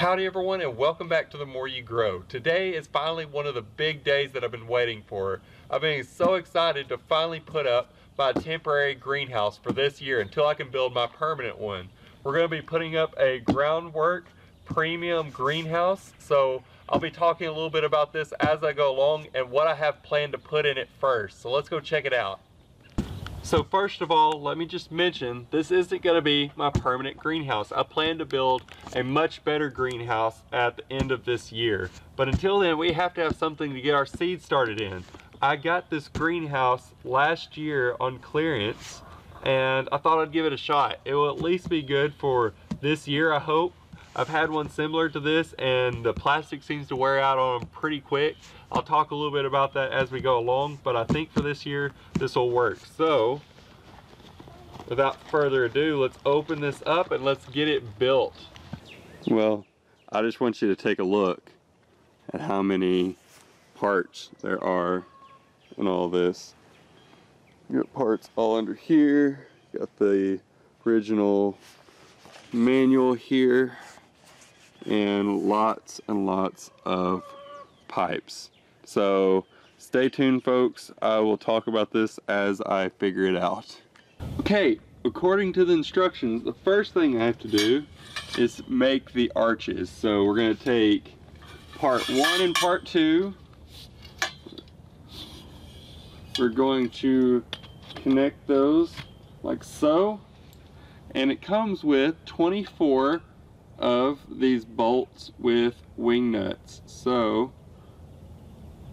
Howdy everyone, and welcome back to The More You Grow. Today is finally one of the big days that I've been waiting for. I've been so excited to finally put up my temporary greenhouse for this year until I can build my permanent one. We're going to be putting up a groundwork premium greenhouse, so I'll be talking a little bit about this as I go along and what I have planned to put in it first. So let's go check it out. So first of all, let me just mention, this isn't going to be my permanent greenhouse. I plan to build a much better greenhouse at the end of this year. But until then, we have to have something to get our seeds started in. I got this greenhouse last year on clearance, and I thought I'd give it a shot. It will at least be good for this year, I hope. I've had one similar to this, and the plastic seems to wear out on them pretty quick. I'll talk a little bit about that as we go along, but I think for this year, this will work. So, without further ado, let's open this up and let's get it built. Well, I just want you to take a look at how many parts there are in all this. You got parts all under here. You got the original manual here, and lots of pipes. So stay tuned, folks. I will talk about this as I figure it out. Okay, according to the instructions, the first thing I have to do is make the arches. So we're going to take part 1 and part 2. We're going to connect those like so, and it comes with 24 of these bolts with wing nuts. So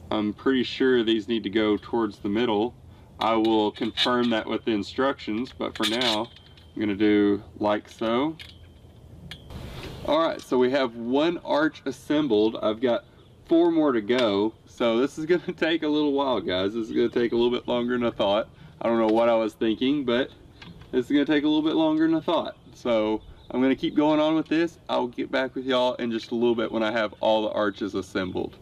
I'm pretty sure these need to go towards the middle. I will confirm that with the instructions, but for now I'm going to do like so. Alright, so we have one arch assembled. I've got 4 more to go, so this is going to take a little while, guys. This is going to take a little bit longer than I thought. I don't know what I was thinking, but this is going to take a little bit longer than I thought. So I'm going to keep going on with this. I'll get back with y'all in just a little bit when I have all the arches assembled.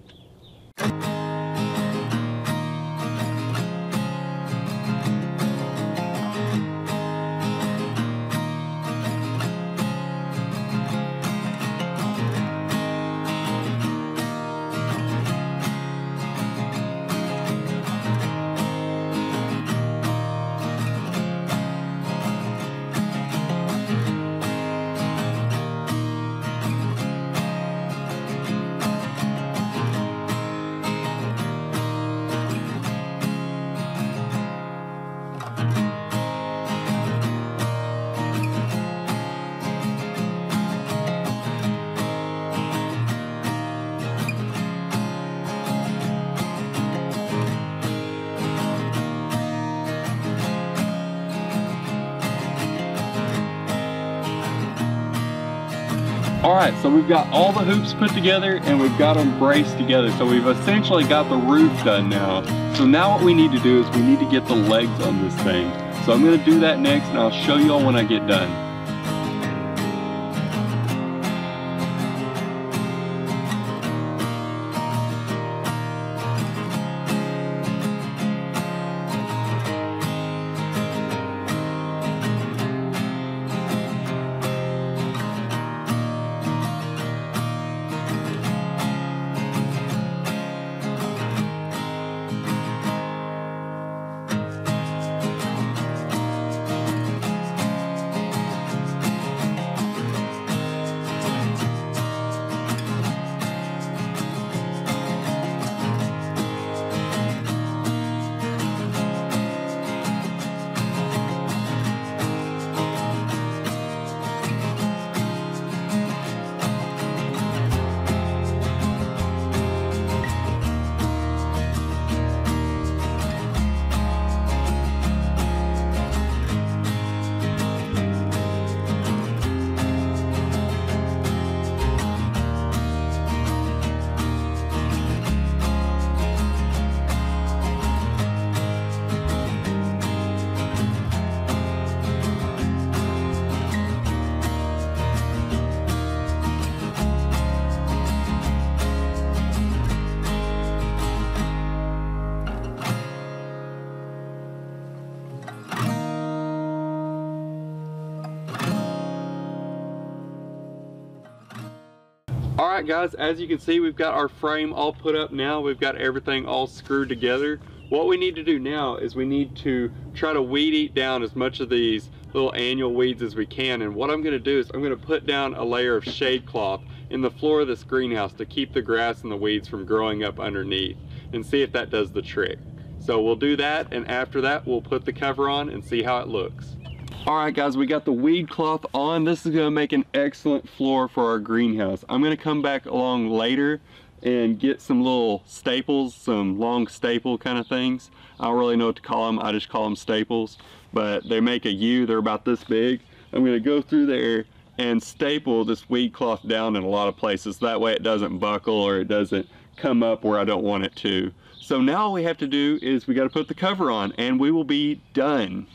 Alright, so we've got all the hoops put together and we've got them braced together. So we've essentially got the roof done now. So now what we need to do is we need to get the legs on this thing. So I'm going to do that next, and I'll show you all when I get done. Alright guys, as you can see, we've got our frame all put up now. We've got everything all screwed together. What we need to do now is we need to try to weed eat down as much of these little annual weeds as we can. And what I'm going to do is I'm going to put down a layer of shade cloth in the floor of this greenhouse to keep the grass and the weeds from growing up underneath, and see if that does the trick. So we'll do that, and after that we'll put the cover on and see how it looks. Alright guys, we got the weed cloth on. This is going to make an excellent floor for our greenhouse. I'm going to come back along later and get some little staples, some long staple kind of things. I don't really know what to call them, I just call them staples, but they make a U, they're about this big. I'm going to go through there and staple this weed cloth down in a lot of places. That way it doesn't buckle or it doesn't come up where I don't want it to. So now all we have to do is we got to put the cover on and we will be done.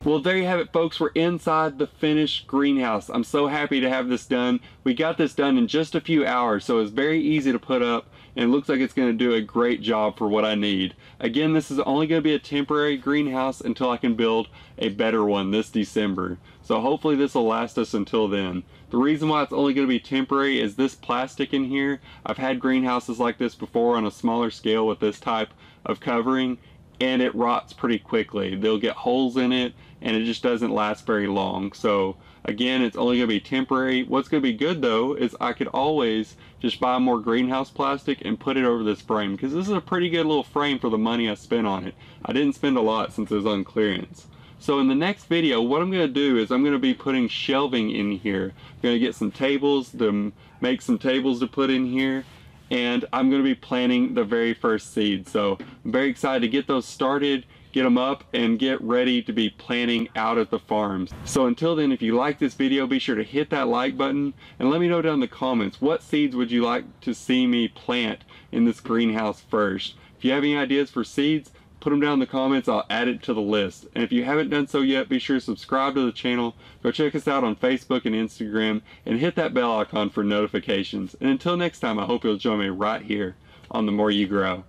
Well, there you have it, folks. We're inside the finished greenhouse. I'm so happy to have this done. We got this done in just a few hours, so it's very easy to put up, and it looks like it's going to do a great job for what I need. Again, this is only going to be a temporary greenhouse until I can build a better one this December. So hopefully this will last us until then. The reason why it's only going to be temporary is this plastic in here. I've had greenhouses like this before on a smaller scale with this type of covering, and it rots pretty quickly. They'll get holes in it and it just doesn't last very long. So again, it's only going to be temporary. What's going to be good though is I could always just buy more greenhouse plastic and put it over this frame, because this is a pretty good little frame for the money I spent on it. I didn't spend a lot since it was on clearance. So in the next video, what I'm going to do is I'm going to be putting shelving in here. I'm going to get some tables to make some tables to put in here, and I'm going to be planting the very first seed. So I'm very excited to get those started, get them up, and get ready to be planting out at the farms. So until then, if you like this video, be sure to hit that like button and let me know down in the comments, what seeds would you like to see me plant in this greenhouse first? If you have any ideas for seeds, put them down in the comments. I'll add it to the list. And if you haven't done so yet, be sure to subscribe to the channel, go check us out on Facebook and Instagram, and hit that bell icon for notifications. And until next time, I hope you'll join me right here on The More You Grow.